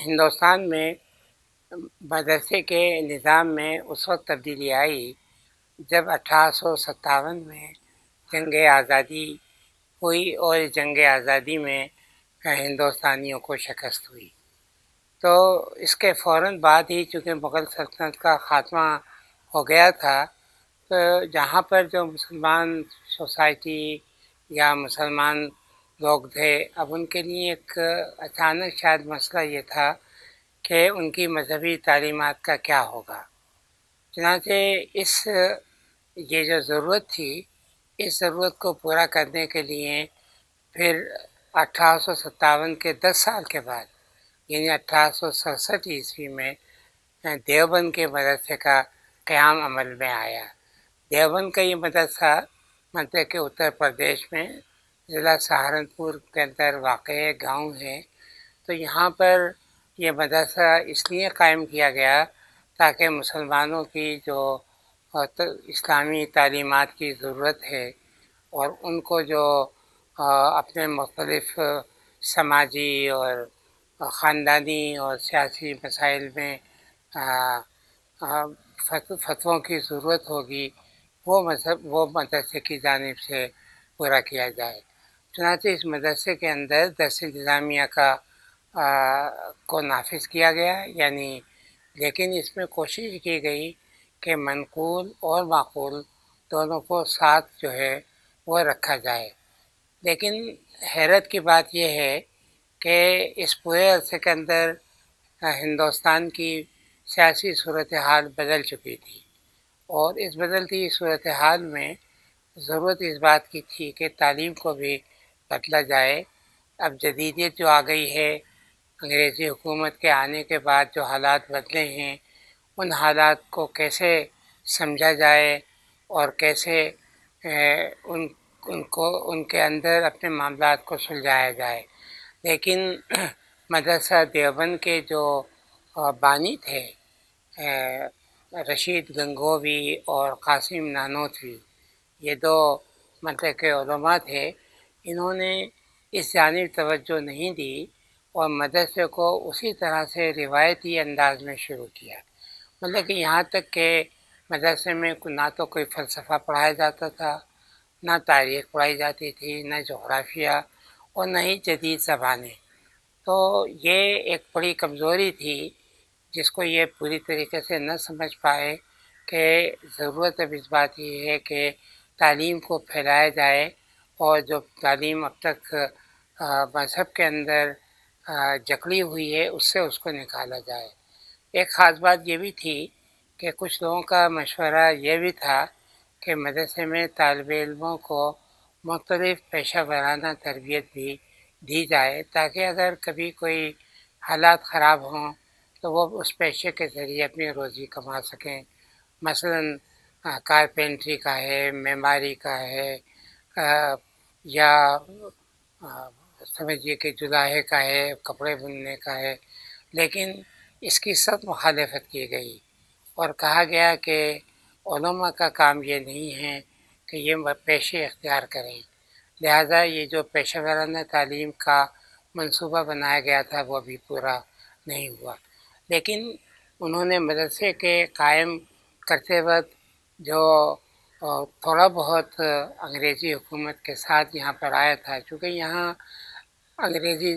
ہندوستان میں مدرسے کے نظام میں اس وقت تبدیلی آئی جب 1857 میں جنگ آزادی ہوئی اور جنگ آزادی میں ہندوستانیوں کو شکست ہوئی۔ تو اس کے فوراً بعد ہی چونکہ مغل سلطنت کا خاتمہ ہو گیا تھا، تو جہاں پر جو مسلمان سوسائٹی یا مسلمان لوگ تھے، اب ان کے لیے ایک اچانک شاید مسئلہ یہ تھا کہ ان کی مذہبی تعلیمات کا کیا ہوگا۔ چنانچہ یہ جو ضرورت تھی، اس ضرورت کو پورا کرنے کے لیے پھر 1857 کے 10 سال کے بعد یعنی 1867 میں دیوبند کے مدرسے کا قیام عمل میں آیا۔ دیوبند کا یہ مدرسہ مطلب کہ اتر پردیش میں ضلع سہارنپور کے اندر واقع گاؤں ہے۔ تو یہاں پر یہ مدرسہ اس لیے قائم کیا گیا تاکہ مسلمانوں کی جو اسلامی تعلیمات کی ضرورت ہے اور ان کو جو اپنے مختلف سماجی اور خاندانی اور سیاسی مسائل میں فتووں کی ضرورت ہوگی، وہ مدرسے کی جانب سے پورا کیا جائے۔ چنانچہ اس مدرسے کے اندر درس نظامیہ کو نافذ کیا گیا، لیکن اس میں کوشش کی گئی کہ منقول اور معقول دونوں کو ساتھ جو ہے وہ رکھا جائے۔ لیکن حیرت کی بات یہ ہے کہ اس پورے عرصے کے اندر ہندوستان کی سیاسی صورتحال بدل چکی تھی، اور اس بدلتی صورتحال میں ضرورت اس بات کی تھی کہ تعلیم کو بھی بدلا جائے۔ اب جدیدیت جو آ گئی ہے، انگریزی حکومت کے آنے کے بعد جو حالات بدلے ہیں، ان حالات کو کیسے سمجھا جائے اور کیسے ان کے اندر اپنے معاملات کو سلجھایا جائے۔ لیکن مدرسہ دیوبند کے جو بانی تھے رشید گنگوہی اور قاسم نانوتوی، یہ دو مطلب کہ علماء تھے، انہوں نے اس جانب توجہ نہیں دی اور مدرسے کو اسی طرح سے روایتی انداز میں شروع کیا۔ مطلب کہ یہاں تک کہ مدرسے میں نہ تو کوئی فلسفہ پڑھایا جاتا تھا، نہ تاریخ پڑھائی جاتی تھی، نہ جغرافیہ، اور نہ ہی جدید زبانیں۔ تو یہ ایک بڑی کمزوری تھی جس کو یہ پوری طریقے سے نہ سمجھ پائے کہ ضرورت اب اس بات یہ ہے کہ تعلیم کو پھیلایا جائے، اور جو تعلیم اب تک مذہب کے اندر جکڑی ہوئی ہے اس کو نکالا جائے۔ ایک خاص بات یہ بھی تھی کہ کچھ لوگوں کا مشورہ یہ بھی تھا کہ مدرسے میں طالب علموں کو مختلف پیشہ ورانہ تربیت بھی دی جائے، تاکہ اگر کبھی کوئی حالات خراب ہوں تو وہ اس پیشے کے ذریعے اپنی روزی کما سکیں۔ مثلاً کارپینٹری کا ہے، معماری کا ہے، یا سمجھیے کہ جلاہے کا ہے، کپڑے بننے کا ہے۔ لیکن اس کی سخت مخالفت کی گئی اور کہا گیا کہ علماء کا کام یہ نہیں ہے کہ یہ پیشے اختیار کریں، لہٰذا یہ جو پیشہ ورانہ تعلیم کا منصوبہ بنایا گیا تھا وہ بھی پورا نہیں ہوا۔ لیکن انہوں نے مدرسے کے قائم کرتے وقت جو تھوڑا بہت انگریزی حکومت کے ساتھ یہاں پر آیا تھا، چونکہ یہاں انگریزی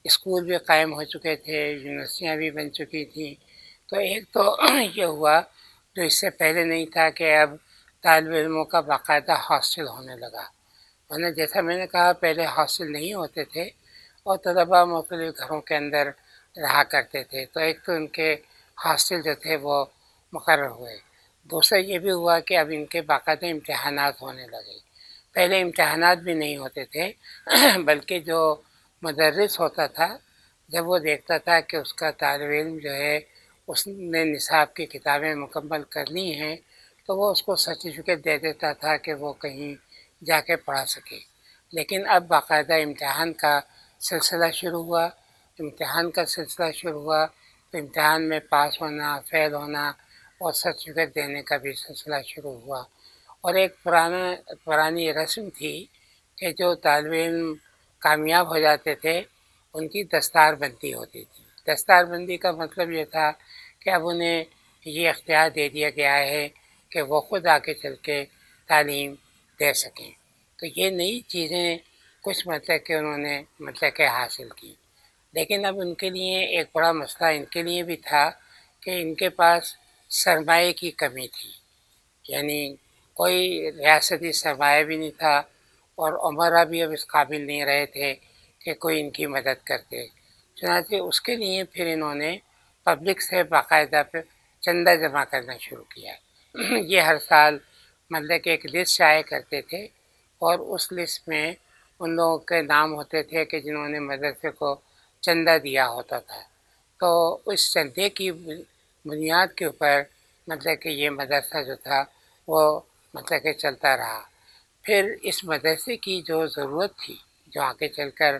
اسکول بھی قائم ہو چکے تھے، یونیورسٹیاں بھی بن چکی تھیں، تو ایک تو یہ ہوا جو اس سے پہلے نہیں تھا کہ اب طالب علموں کا باقاعدہ ہاسٹل ہونے لگا، ورنہ جیسا میں نے کہا پہلے ہاسٹل نہیں ہوتے تھے اور طلباء مختلف گھروں کے اندر رہا کرتے تھے۔ تو ایک تو ان کے ہاسٹل جو تھے وہ مقرر ہوئے، دوسرا یہ بھی ہوا کہ اب ان کے باقاعدہ امتحانات ہونے لگے۔ پہلے امتحانات بھی نہیں ہوتے تھے بلکہ جو مدرس ہوتا تھا، جب وہ دیکھتا تھا کہ اس کا طالب علم جو ہے اس نے نصاب کی کتابیں مکمل کر لی ہیں، تو وہ اس کو سرٹیفکیٹ دے دیتا تھا کہ وہ کہیں جا کے پڑھا سکے۔ لیکن اب باقاعدہ امتحان کا سلسلہ شروع ہوا، تو امتحان میں پاس ہونا، فیل ہونا اور سرٹیفکیٹ دینے کا بھی سلسلہ شروع ہوا۔ اور ایک پرانی رسم تھی کہ جو طالب علم کامیاب ہو جاتے تھے ان کی دستار بندی ہوتی تھی۔ دستار بندی کا مطلب یہ تھا کہ اب انہیں یہ اختیار دے دیا گیا ہے کہ وہ خود آگے چل کے تعلیم دے سکیں. تو یہ نئی چیزیں کچھ مطلب کہ انہوں نے مطلب کہ حاصل کی. لیکن اب ان کے لیے ایک بڑا مسئلہ ان کے لیے بھی تھا کہ ان کے پاس سرمایے کی کمی تھی. یعنی کوئی ریاستی سرمایہ بھی نہیں تھا اور عمرہ بھی اب اس قابل نہیں رہے تھے کہ کوئی ان کی مدد کرتے. چنانچہ اس کے لیے پھر انہوں نے پبلک سے باقاعدہ پہ چندہ جمع کرنا شروع کیا. یہ ہر سال مطلب کہ ایک لسٹ شائع کرتے تھے اور اس لسٹ میں ان لوگوں کے نام ہوتے تھے کہ جنہوں نے مدرسے کو چندہ دیا ہوتا تھا. تو اس چندے کی بنیاد کے اوپر مطلب کہ یہ مدرسہ جو تھا وہ مطلب کہ چلتا رہا. پھر اس مدرسے کی جو ضرورت تھی جو آگے چل کر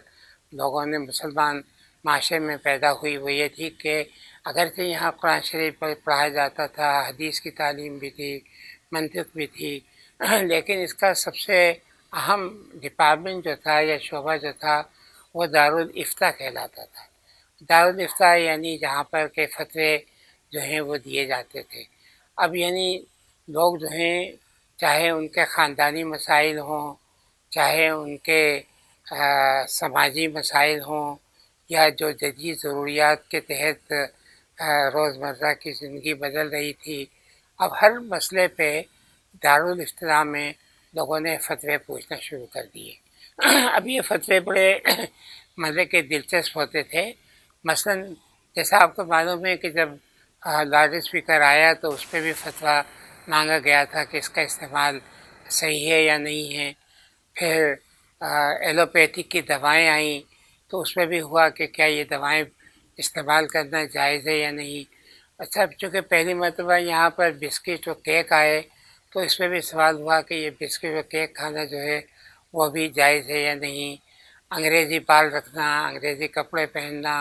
لوگوں نے مسلمان معاشرے میں پیدا ہوئی وہ یہ تھی کہ اگرچہ یہاں قرآن شریف پڑھایا جاتا تھا، حدیث کی تعلیم بھی تھی، منطق بھی تھی، لیکن اس کا سب سے اہم ڈپارٹمنٹ جو تھا یا شعبہ جو تھا وہ دارالافتاء کہلاتا تھا. دارالافتاء یعنی جہاں پر کہ فتوے جو ہیں وہ دیے جاتے تھے. اب یعنی لوگ جو ہیں چاہے ان کے خاندانی مسائل ہوں، چاہے ان کے سماجی مسائل ہوں، یا جو جدید ضروریات کے تحت روزمرہ کی زندگی بدل رہی تھی، اب ہر مسئلے پہ دارالافتاء میں لوگوں نے فتوے پوچھنا شروع کر دیے. اب یہ فتوے بڑے مزے کے دلچسپ ہوتے تھے. مثلاً جیسا آپ کو معلوم ہے کہ جب لارڈ اسپیکر آیا تو اس پہ بھی فتویٰ مانگا گیا تھا کہ اس کا استعمال صحیح ہے یا نہیں ہے. پھر ایلوپیتھک کی دوائیں آئیں تو اس میں بھی ہوا کہ کیا یہ دوائیں استعمال کرنا جائز ہے یا نہیں. اچھا چونکہ پہلی مرتبہ یہاں پر بسکٹ اور کیک آئے تو اس میں بھی سوال ہوا کہ یہ بسکٹ اور کیک کھانا جو ہے وہ بھی جائز ہے یا نہیں. انگریزی بال رکھنا، انگریزی کپڑے پہننا،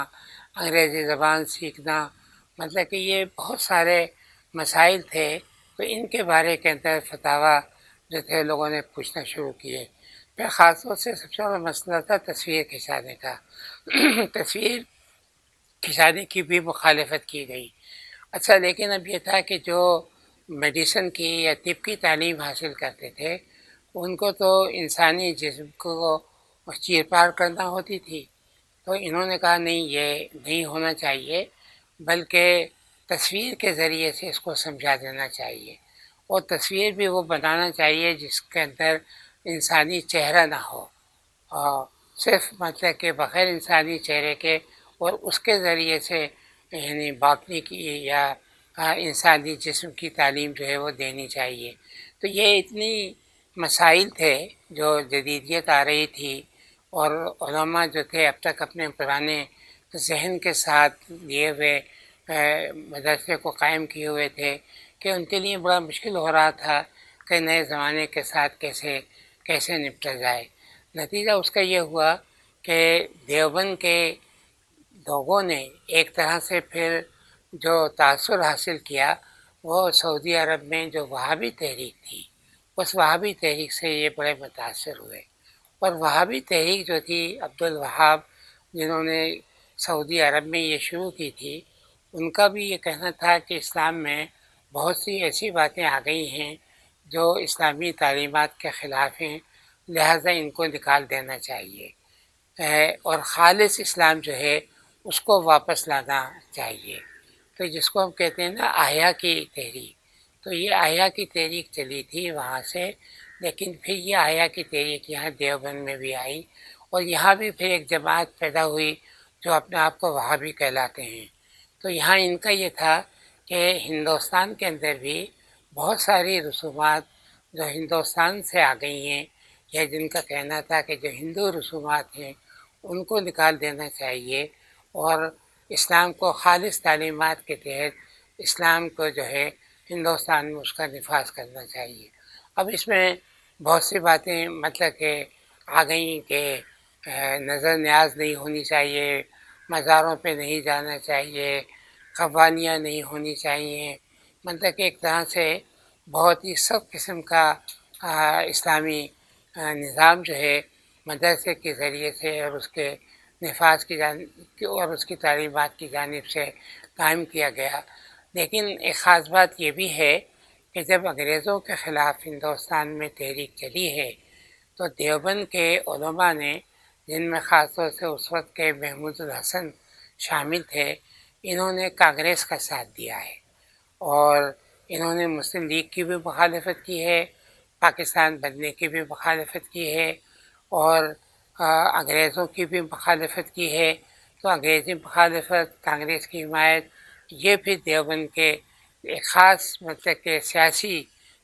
انگریزی زبان سیکھنا، مطلب کہ یہ بہت سارے مسائل تھے. تو ان کے بارے کے اندر فتاویٰ جو تھے لوگوں نے پوچھنا شروع کیے. پھر خاص طور سے سب سے بڑا مسئلہ تھا تصویر کھنچانے کا. تصویر کھنچانے کی بھی مخالفت کی گئی. اچھا لیکن اب یہ تھا کہ جو میڈیسن کی یا طب کی تعلیم حاصل کرتے تھے ان کو تو انسانی جسم کو چیر پار کرنا ہوتی تھی. تو انہوں نے کہا نہیں یہ نہیں ہونا چاہیے، بلکہ تصویر کے ذریعے سے اس کو سمجھا دینا چاہیے، اور تصویر بھی وہ بنانا چاہیے جس کے اندر انسانی چہرہ نہ ہو، اور صرف مطلب کہ بغیر انسانی چہرے کے، اور اس کے ذریعے سے یعنی باطنی کی یا انسانی جسم کی تعلیم جو ہے وہ دینی چاہیے. تو یہ اتنی مسائل تھے جو جدیدیت آ رہی تھی، اور علماء جو تھے اب تک اپنے پرانے ذہن کے ساتھ لیے ہوئے مدرسے کو قائم کیے ہوئے تھے کہ ان کے لیے بڑا مشکل ہو رہا تھا کہ نئے زمانے کے ساتھ کیسے نپٹا جائے. نتیجہ اس کا یہ ہوا کہ دیوبند کے لوگوں نے ایک طرح سے پھر جو تاثر حاصل کیا وہ سعودی عرب میں جو وہابی تحریک تھی اس وہابی تحریک سے یہ بڑے متاثر ہوئے. اور وہابی تحریک جو تھی عبدالوہاب جنہوں نے سعودی عرب میں یہ شروع کی تھی، ان کا بھی یہ کہنا تھا کہ اسلام میں بہت سی ایسی باتیں آ گئی ہیں جو اسلامی تعلیمات کے خلاف ہیں، لہٰذا ان کو نکال دینا چاہیے، اور خالص اسلام جو ہے اس کو واپس لانا چاہیے. تو جس کو ہم کہتے ہیں نا احیا کی تحریک، تو یہ احیا کی تحریک چلی تھی وہاں سے، لیکن پھر یہ احیا کی تحریک یہاں دیوبند میں بھی آئی، اور یہاں بھی پھر ایک جماعت پیدا ہوئی جو اپنے آپ کو وہابی کہلاتے ہیں. تو یہاں ان کا یہ تھا کہ ہندوستان کے اندر بھی بہت ساری رسومات جو ہندوستان سے آ گئی ہیں، یا جن کا کہنا تھا کہ جو ہندو رسومات ہیں ان کو نکال دینا چاہیے، اور اسلام کو خالص تعلیمات کے تحت اسلام کو جو ہے ہندوستان میں اس کا نفاذ کرنا چاہیے. اب اس میں بہت سی باتیں مطلب کہ آ گئیں کہ نظر نیاز نہیں ہونی چاہیے، مزاروں پہ نہیں جانا چاہیے، قوالیاں نہیں ہونی چاہیے، مطلب کہ ایک طرح سے بہت ہی سخت قسم کا اسلامی نظام جو ہے مدرسے کے ذریعے سے اور اس کے نفاذ کی جانب اور اس کی تعلیمات کی جانب سے قائم کیا گیا۔ لیکن ایک خاص بات یہ بھی ہے کہ جب انگریزوں کے خلاف ہندوستان میں تحریک چلی ہے تو دیوبند کے علماء نے، جن میں خاص طور سے اس وقت کے محمود الحسن شامل تھے، انہوں نے کانگریس کا ساتھ دیا ہے اور انہوں نے مسلم لیگ کی بھی مخالفت کی ہے، پاکستان بننے کی بھی مخالفت کی ہے اور انگریزوں کی بھی مخالفت کی ہے۔ تو انگریزی مخالفت، کانگریس کی حمایت، یہ بھی دیوبند کے ایک خاص مطلب کہ سیاسی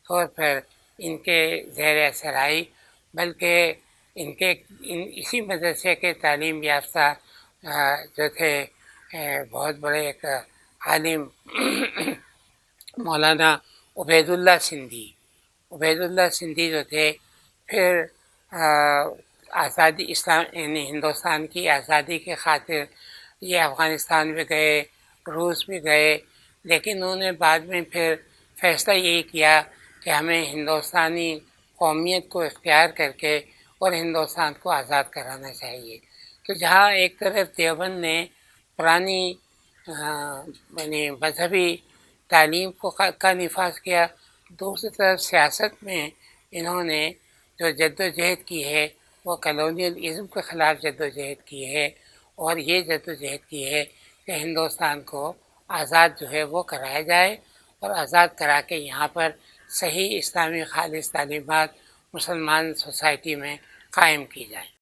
طور پر ان کے زیر اثر آئی، بلکہ اسی مدرسے کے تعلیم یافتہ جو تھے بہت بڑے ایک عالم مولانا عبید اللہ سندھی جو تھے، پھر آزادی یعنی ہندوستان کی آزادی کے خاطر یہ افغانستان بھی گئے، روس بھی گئے، لیکن انہوں نے بعد میں پھر فیصلہ یہی کیا کہ ہمیں ہندوستانی قومیت کو اختیار کر کے اور ہندوستان کو آزاد کرانا چاہیے۔ تو جہاں ایک طرف دیوبند نے پرانی یعنی مذہبی تعلیم کا نفاذ کیا، دوسری طرف سیاست میں انہوں نے جو جد و جہد کی ہے وہ کالونیلزم کے خلاف جد و جہد کی ہے، اور یہ جد و جہد کی ہے کہ ہندوستان کو آزاد جو ہے وہ کرایا جائے اور آزاد کرا کے یہاں پر صحیح اسلامی خالص تعلیمات مسلمان سوسائٹی میں قائم کی جائیں۔